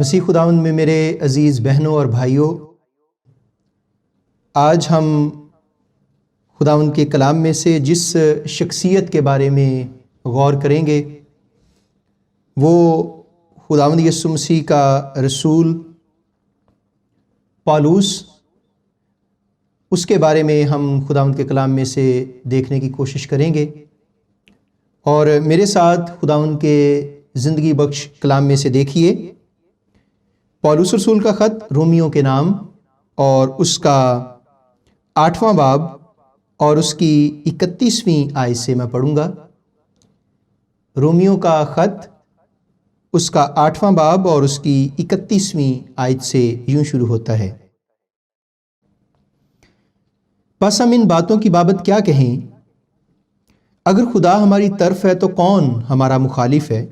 مسیح خداوند میں میرے عزیز بہنوں اور بھائیوں، آج ہم خداوند کے کلام میں سے جس شخصیت کے بارے میں غور کریں گے وہ خداوند یسوع مسیح کا رسول پالوس، اس کے بارے میں ہم خداوند کے کلام میں سے دیکھنے کی کوشش کریں گے۔ اور میرے ساتھ خداوند کے زندگی بخش کلام میں سے دیکھیے پالوس رسول کا خط رومیوں کے نام اور اس کا 8واں باب اور اس کی 31ویں آیت سے میں پڑھوں گا۔ رومیوں کا خط اس کا 8واں باب اور اس کی 31ویں آیت سے یوں شروع ہوتا ہے: پس ہم ان باتوں کی بابت کیا کہیں؟ اگر خدا ہماری طرف ہے تو کون ہمارا مخالف ہے؟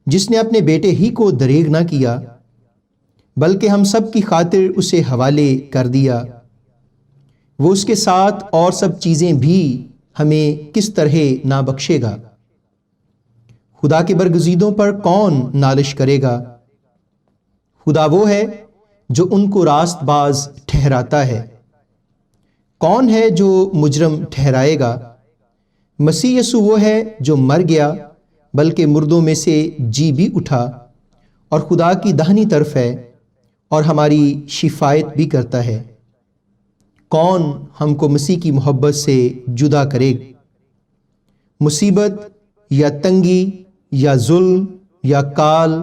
جس نے اپنے بیٹے ہی کو دریغ نہ کیا بلکہ ہم سب کی خاطر اسے حوالے کر دیا، وہ اس کے ساتھ اور سب چیزیں بھی ہمیں کس طرح نہ بخشے گا؟ خدا کے برگزیدوں پر کون نالش کرے گا؟ خدا وہ ہے جو ان کو راست باز ٹھہراتا ہے۔ کون ہے جو مجرم ٹھہرائے گا؟ مسیح یسوع وہ ہے جو مر گیا بلکہ مردوں میں سے جی بھی اٹھا اور خدا کی داہنی طرف ہے اور ہماری شفاعت بھی کرتا ہے۔ کون ہم کو مسیح کی محبت سے جدا کرے؟ مصیبت یا تنگی یا ظلم یا کال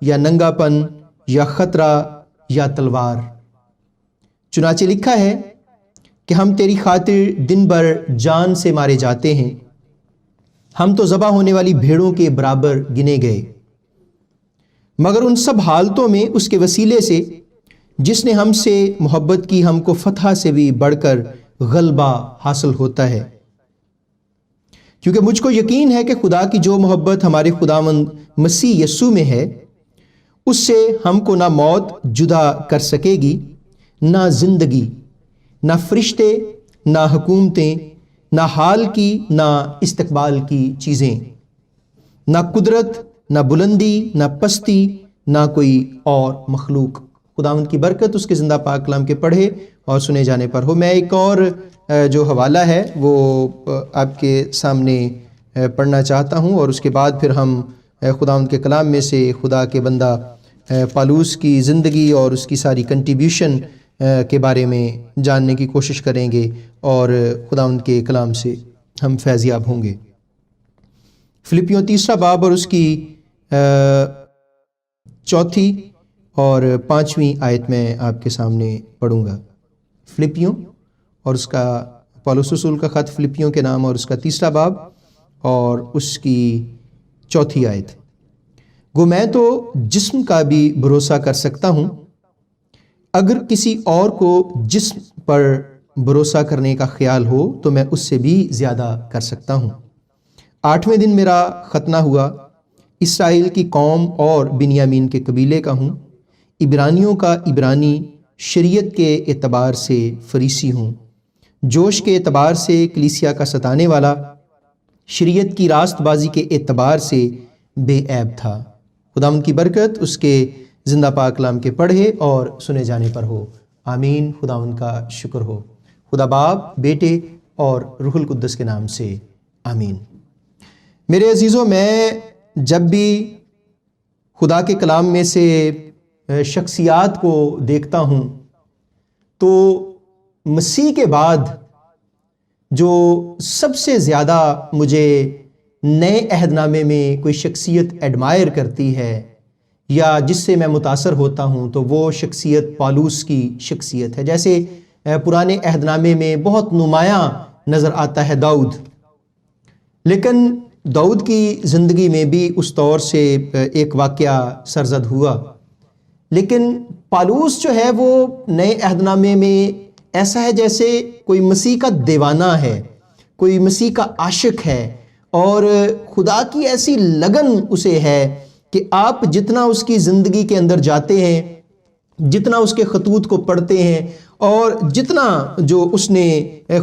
یا ننگا پن یا خطرہ یا تلوار؟ چنانچہ لکھا ہے کہ ہم تیری خاطر دن بھر جان سے مارے جاتے ہیں، ہم تو ذبح ہونے والی بھیڑوں کے برابر گنے گئے۔ مگر ان سب حالتوں میں اس کے وسیلے سے جس نے ہم سے محبت کی ہم کو فتح سے بھی بڑھ کر غلبہ حاصل ہوتا ہے، کیونکہ مجھ کو یقین ہے کہ خدا کی جو محبت ہمارے خداوند مسیح یسوع میں ہے اس سے ہم کو نہ موت جدا کر سکے گی، نہ زندگی، نہ فرشتے، نہ حکومتیں، نہ حال کی نہ استقبال کی چیزیں، نہ قدرت، نہ بلندی، نہ پستی، نہ کوئی اور مخلوق۔ خداوند کی برکت اس کے زندہ پاک کلام کے پڑھے اور سنے جانے پر ہو۔ میں ایک اور جو حوالہ ہے وہ آپ کے سامنے پڑھنا چاہتا ہوں اور اس کے بعد پھر ہم خداوند کے کلام میں سے خدا کے بندہ پالوس کی زندگی اور اس کی ساری کنٹریبیوشن کے بارے میں جاننے کی کوشش کریں گے اور خداوند کے کلام سے ہم فیض یاب ہوں گے۔ فلپیوں 3 باب اور اس کی 4 اور 5ویں آیت میں آپ کے سامنے پڑھوں گا۔ فلپیوں اور اس کا پالوس رسول کا خط فلپیوں کے نام اور اس کا 3 باب اور اس کی 4 آیت: گو میں تو جسم کا بھی بھروسہ کر سکتا ہوں، اگر کسی اور کو جسم پر بھروسہ کرنے کا خیال ہو تو میں اس سے بھی زیادہ کر سکتا ہوں۔ 8ویں دن میرا ختنہ ہوا، اسرائیل کی قوم اور بنیامین کے قبیلے کا ہوں، عبرانیوں کا عبرانی، شریعت کے اعتبار سے فریسی ہوں، جوش کے اعتبار سے کلیسیا کا ستانے والا، شریعت کی راست بازی کے اعتبار سے بے عیب تھا۔ خداوند کی برکت اس کے زندہ پاک کلام کے پڑھے اور سنے جانے پر ہو، آمین۔ خداوند کا شکر ہو، خدا باپ، بیٹے اور روح القدس کے نام سے آمین۔ میرے عزیزوں، میں جب بھی خدا کے کلام میں سے شخصیات کو دیکھتا ہوں تو مسیح کے بعد جو سب سے زیادہ مجھے نئے عہد نامے میں کوئی شخصیت ایڈمائر کرتی ہے یا جس سے میں متاثر ہوتا ہوں تو وہ شخصیت پالوس کی شخصیت ہے۔ جیسے پرانے عہد نامے میں بہت نمایاں نظر آتا ہے داؤد، لیکن داؤد کی زندگی میں بھی اس طور سے ایک واقعہ سرزد ہوا، لیکن پالوس جو ہے وہ نئے عہد نامے میں ایسا ہے جیسے کوئی مسیح کا دیوانہ ہے، کوئی مسیح کا عاشق ہے، اور خدا کی ایسی لگن اسے ہے کہ آپ جتنا اس کی زندگی کے اندر جاتے ہیں، جتنا اس کے خطوط کو پڑھتے ہیں اور جتنا جو اس نے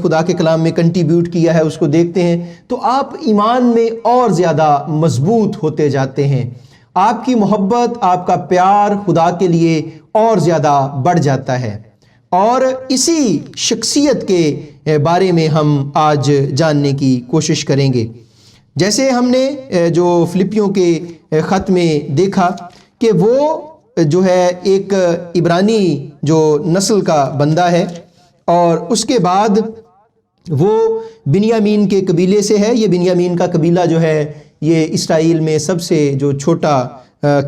خدا کے کلام میں کنٹریبیوٹ کیا ہے اس کو دیکھتے ہیں تو آپ ایمان میں اور زیادہ مضبوط ہوتے جاتے ہیں، آپ کی محبت، آپ کا پیار خدا کے لیے اور زیادہ بڑھ جاتا ہے۔ اور اسی شخصیت کے بارے میں ہم آج جاننے کی کوشش کریں گے۔ جیسے ہم نے جو فلپیوں کے خط میں دیکھا کہ وہ جو ہے ایک عبرانی جو نسل کا بندہ ہے، اور اس کے بعد وہ بنیامین کے قبیلے سے ہے۔ یہ بنیامین کا قبیلہ جو ہے یہ اسرائیل میں سب سے جو چھوٹا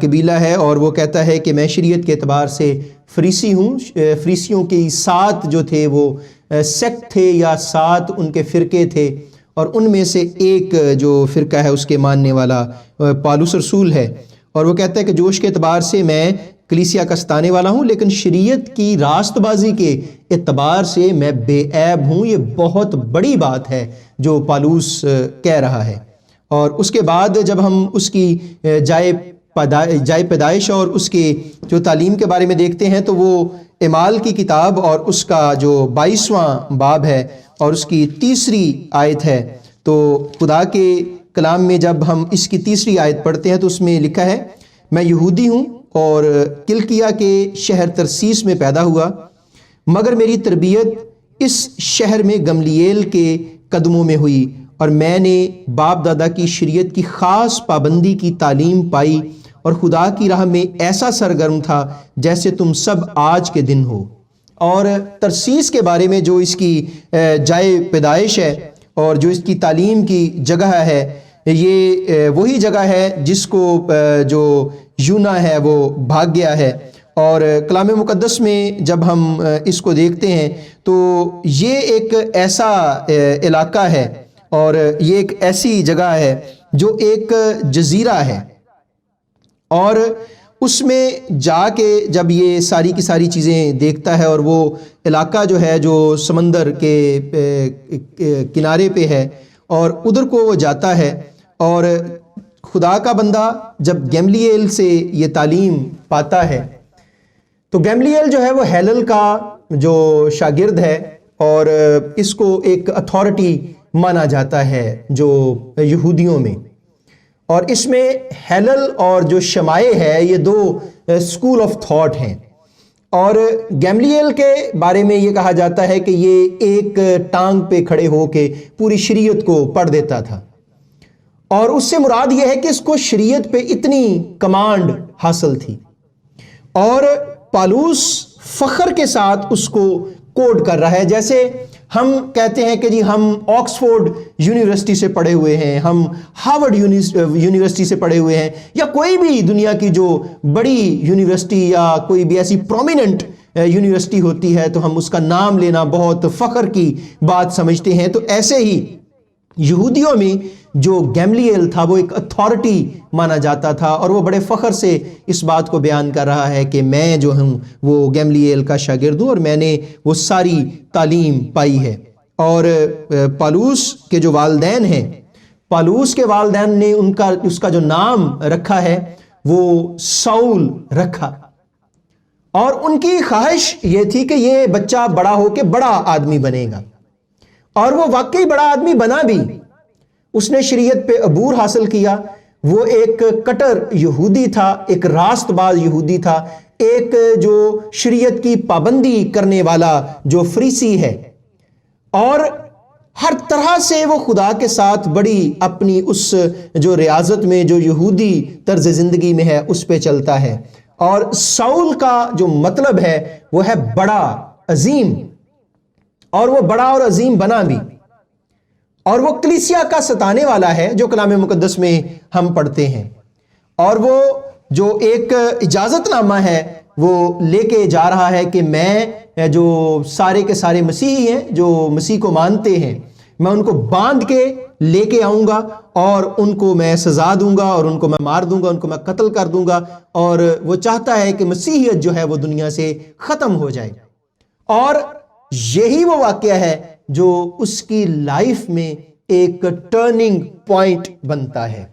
قبیلہ ہے، اور وہ کہتا ہے کہ میں شریعت کے اعتبار سے فریسی ہوں۔ فریسیوں کی 7 جو تھے وہ سیکٹ تھے یا 7 ان کے فرقے تھے، اور ان میں سے ایک جو فرقہ ہے اس کے ماننے والا پالوس رسول ہے، اور وہ کہتا ہے کہ جوش کے اعتبار سے میں کلیسیا کا ستانے والا ہوں، لیکن شریعت کی راست بازی کے اعتبار سے میں بے عیب ہوں۔ یہ بہت بڑی بات ہے جو پالوس کہہ رہا ہے۔ اور اس کے بعد جب ہم اس کی جائے پیدائش اور اس کے جو تعلیم کے بارے میں دیکھتے ہیں تو وہ اعمال کی کتاب اور اس کا جو 22واں باب ہے اور اس کی 3 آیت ہے، تو خدا کے کلام میں جب ہم اس کی 3 آیت پڑھتے ہیں تو اس میں لکھا ہے، میں یہودی ہوں اور کلکیا کے شہر ترسیس میں پیدا ہوا، مگر میری تربیت اس شہر میں گملییل کے قدموں میں ہوئی، اور میں نے باپ دادا کی شریعت کی خاص پابندی کی تعلیم پائی اور خدا کی راہ میں ایسا سرگرم تھا جیسے تم سب آج کے دن ہو۔ اور ترسیس کے بارے میں جو اس کی جائے پیدائش ہے اور جو اس کی تعلیم کی جگہ ہے، یہ وہی جگہ ہے جس کو جو یونا ہے وہ بھاگ گیا ہے۔ اور کلام مقدس میں جب ہم اس کو دیکھتے ہیں تو یہ ایک ایسا علاقہ ہے اور یہ ایک ایسی جگہ ہے جو ایک جزیرہ ہے، اور اس میں جا کے جب یہ ساری کی ساری چیزیں دیکھتا ہے، اور وہ علاقہ جو ہے جو سمندر کے کنارے پہ ہے، اور ادھر کو وہ جاتا ہے، اور خدا کا بندہ جب گیملیل سے یہ تعلیم پاتا ہے تو گیملیل جو ہے وہ ہیلل کا جو شاگرد ہے، اور اس کو ایک اتھارٹی مانا جاتا ہے جو یہودیوں میں، اور اس میں ہیلل اور جو شمائے ہے یہ 2 اسکول آف تھاٹ ہیں۔ اور گیملیل کے بارے میں یہ کہا جاتا ہے کہ یہ ایک ٹانگ پہ کھڑے ہو کے پوری شریعت کو پڑھ دیتا تھا، اور اس سے مراد یہ ہے کہ اس کو شریعت پہ اتنی کمانڈ حاصل تھی، اور پالوس فخر کے ساتھ اس کو کوڈ کر رہا ہے۔ جیسے ہم کہتے ہیں کہ جی ہم آکسفورڈ یونیورسٹی سے پڑھے ہوئے ہیں، ہم ہارورڈ یونیورسٹی سے پڑھے ہوئے ہیں، یا کوئی بھی دنیا کی جو بڑی یونیورسٹی یا کوئی بھی ایسی پرومیننٹ یونیورسٹی ہوتی ہے تو ہم اس کا نام لینا بہت فخر کی بات سمجھتے ہیں۔ تو ایسے ہی یہودیوں میں جو گیملیل تھا وہ ایک اتھارٹی مانا جاتا تھا، اور وہ بڑے فخر سے اس بات کو بیان کر رہا ہے کہ میں جو ہوں وہ گیملیل کا شاگرد ہوں اور میں نے وہ ساری تعلیم پائی ہے۔ اور پالوس کے جو والدین ہیں، پالوس کے والدین نے اس کا جو نام رکھا ہے وہ ساؤل رکھا، اور ان کی خواہش یہ تھی کہ یہ بچہ بڑا ہو کے بڑا آدمی بنے گا، اور وہ واقعی بڑا آدمی بنا بھی۔ اس نے شریعت پہ عبور حاصل کیا، وہ ایک کٹر یہودی تھا، ایک راست باز یہودی تھا، ایک جو شریعت کی پابندی کرنے والا جو فریسی ہے، اور ہر طرح سے وہ خدا کے ساتھ بڑی اپنی اس جو ریاضت میں جو یہودی طرز زندگی میں ہے اس پہ چلتا ہے۔ اور ساؤل کا جو مطلب ہے وہ ہے بڑا، عظیم، اور وہ بڑا اور عظیم بنا بھی، اور وہ کلیسیا کا ستانے والا ہے جو کلام مقدس میں ہم پڑھتے ہیں، اور وہ جو ایک اجازت نامہ ہے وہ لے کے جا رہا ہے کہ میں جو سارے کے سارے مسیحی ہیں جو مسیح کو مانتے ہیں، میں ان کو باندھ کے لے کے آؤں گا، اور ان کو میں سزا دوں گا، اور ان کو میں مار دوں گا، ان کو میں قتل کر دوں گا، اور وہ چاہتا ہے کہ مسیحیت جو ہے وہ دنیا سے ختم ہو جائے۔ اور یہی وہ واقعہ ہے جو اس کی لائف میں ایک ٹرننگ پوائنٹ بنتا ہے،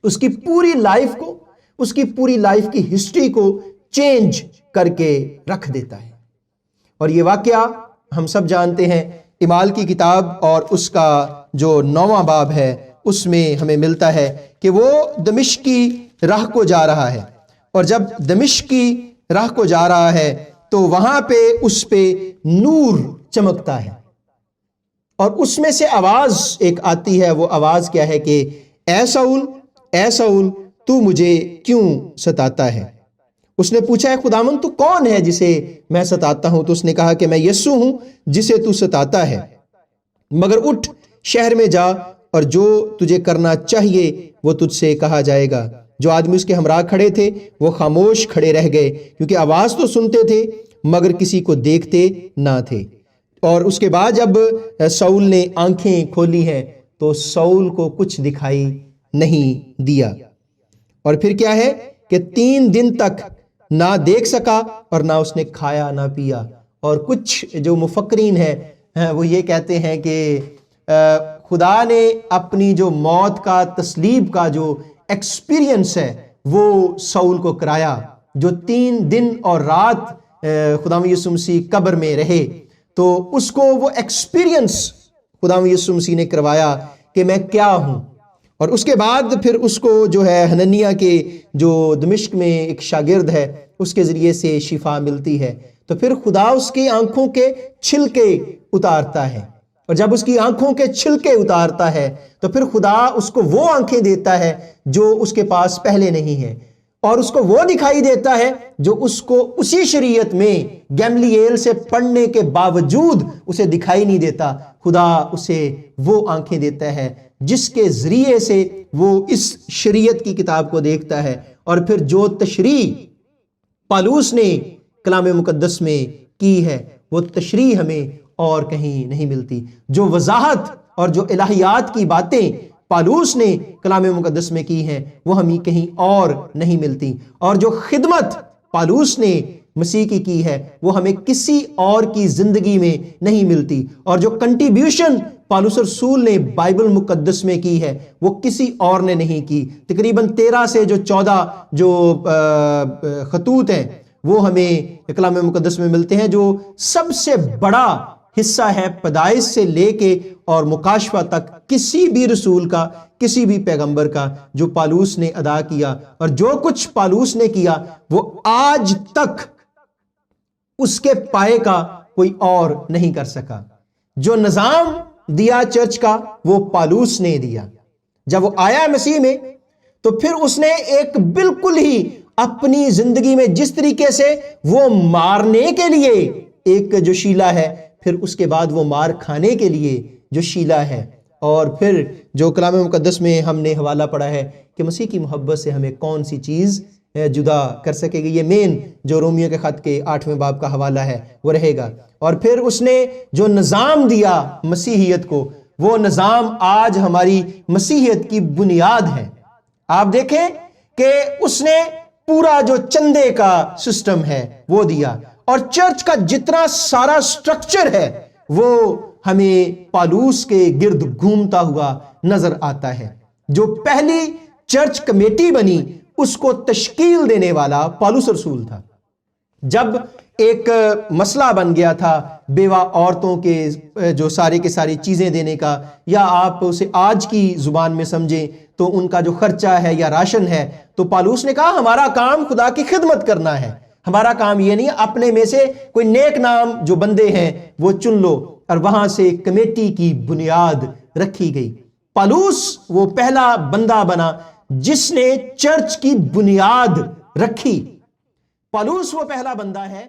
اس کی پوری لائف کو، اس کی پوری لائف کی ہسٹری کو چینج کر کے رکھ دیتا ہے۔ اور یہ واقعہ ہم سب جانتے ہیں، اعمال کی کتاب اور اس کا جو 9واں باب ہے اس میں ہمیں ملتا ہے کہ وہ دمشق کی راہ کو جا رہا ہے، اور جب دمشق کی راہ کو جا رہا ہے تو وہاں پہ اس پہ نور چمکتا ہے، اور اس میں سے آواز ایک آتی ہے۔ وہ آواز کیا ہے کہ اے ساؤل، اے ساؤل، تو مجھے کیوں ستاتا ہے؟ اس نے پوچھا، ہے خداوند تو کون ہے جسے میں ستاتا ہوں؟ تو اس نے کہا کہ میں یسوع ہوں جسے تو ستاتا ہے، مگر اٹھ، شہر میں جا، اور جو تجھے کرنا چاہیے وہ تجھ سے کہا جائے گا۔ جو آدمی اس کے ہمراہ کھڑے تھے وہ خاموش کھڑے رہ گئے، کیونکہ آواز تو سنتے تھے مگر کسی کو دیکھتے نہ تھے۔ اور اس کے بعد جب ساؤل نے آنکھیں کھولی ہیں تو ساؤل کو کچھ دکھائی نہیں دیا، اور پھر کیا ہے کہ 3 دن تک نہ دیکھ سکا اور نہ اس نے کھایا نہ پیا۔ اور کچھ جو مفکرین ہیں وہ یہ کہتے ہیں کہ خدا نے اپنی جو موت کا، تسلیب کا جو ایکسپیرینس ہے وہ ساؤل کو کرایا، جو 3 دن اور رات خدا یسوع مسیح قبر میں رہے، تو اس کو وہ ایکسپیرینس خدا یسوع مسیح نے کروایا کہ میں کیا ہوں۔ اور اس کے بعد پھر اس کو جو ہے حننیہ کے جو دمشق میں ایک شاگرد ہے اس کے ذریعے سے شفا ملتی ہے، تو پھر خدا اس کی آنکھوں کے چھلکے اتارتا ہے، اور جب اس کی آنکھوں کے چھلکے اتارتا ہے تو پھر خدا اس کو وہ آنکھیں دیتا ہے جو اس کے پاس پہلے نہیں ہے، اور اس کو وہ دکھائی دیتا ہے جو اس کو اسی شریعت میں گیملیل سے پڑھنے کے باوجود اسے دکھائی نہیں دیتا۔ خدا اسے وہ آنکھیں دیتا ہے جس کے ذریعے سے وہ اس شریعت کی کتاب کو دیکھتا ہے، اور پھر جو تشریح پالوس نے کلام مقدس میں کی ہے وہ تشریح ہمیں اور کہیں نہیں ملتی۔ جو وضاحت اور جو الہیات کی باتیں پالوس نے کلام مقدس میں کی ہیں وہ ہمیں کہیں اور نہیں ملتی، اور جو خدمت پالوس نے مسیح کی ہے وہ ہمیں کسی اور کی زندگی میں نہیں ملتی، اور جو کنٹریبیوشن پالوس رسول نے بائبل مقدس میں کی ہے وہ کسی اور نے نہیں کی۔ تقریباً 13 سے جو 14 جو خطوط ہیں وہ ہمیں کلام مقدس میں ملتے ہیں، جو سب سے بڑا حصہ ہے پیدائش سے لے کے اور مکاشفہ تک کسی بھی رسول کا، کسی بھی پیغمبر کا، جو پالوس نے ادا کیا، اور جو کچھ پالوس نے کیا وہ آج تک اس کے پائے کا کوئی اور نہیں کر سکا۔ جو نظام دیا چرچ کا وہ پالوس نے دیا۔ جب وہ آیا مسیح میں تو پھر اس نے ایک بالکل ہی اپنی زندگی میں جس طریقے سے وہ مارنے کے لیے ایک جو شیلا ہے، پھر اس کے بعد وہ مار کھانے کے لیے جو شیلا ہے، اور پھر جو کلام مقدس میں ہم نے حوالہ پڑھا ہے کہ مسیح کی محبت سے ہمیں کون سی چیز جدا کر سکے گی، یہ مین جو رومیو کے خط کے 8ویں باب کا حوالہ ہے وہ رہے گا۔ اور پھر اس نے جو نظام دیا مسیحیت کو، وہ نظام آج ہماری مسیحیت کی بنیاد ہے۔ آپ دیکھیں کہ اس نے پورا جو چندے کا سسٹم ہے وہ دیا، اور چرچ کا جتنا سارا سٹرکچر ہے وہ ہمیں پالوس کے گرد گھومتا ہوا نظر آتا ہے۔ جو پہلی چرچ کمیٹی بنی اس کو تشکیل دینے والا پالوس رسول تھا۔ جب ایک مسئلہ بن گیا تھا بیوہ عورتوں کے جو سارے کے ساری چیزیں دینے کا، یا آپ اسے آج کی زبان میں سمجھیں تو ان کا جو خرچہ ہے یا راشن ہے، تو پالوس نے کہا ہمارا کام خدا کی خدمت کرنا ہے، ہمارا کام یہ نہیں اپنے میں سے کوئی نیک نام جو بندے ہیں وہ چن لو، اور وہاں سے کمیٹی کی بنیاد رکھی گئی۔ پالوس وہ پہلا بندہ بنا جس نے چرچ کی بنیاد رکھی۔ پالوس وہ پہلا بندہ ہے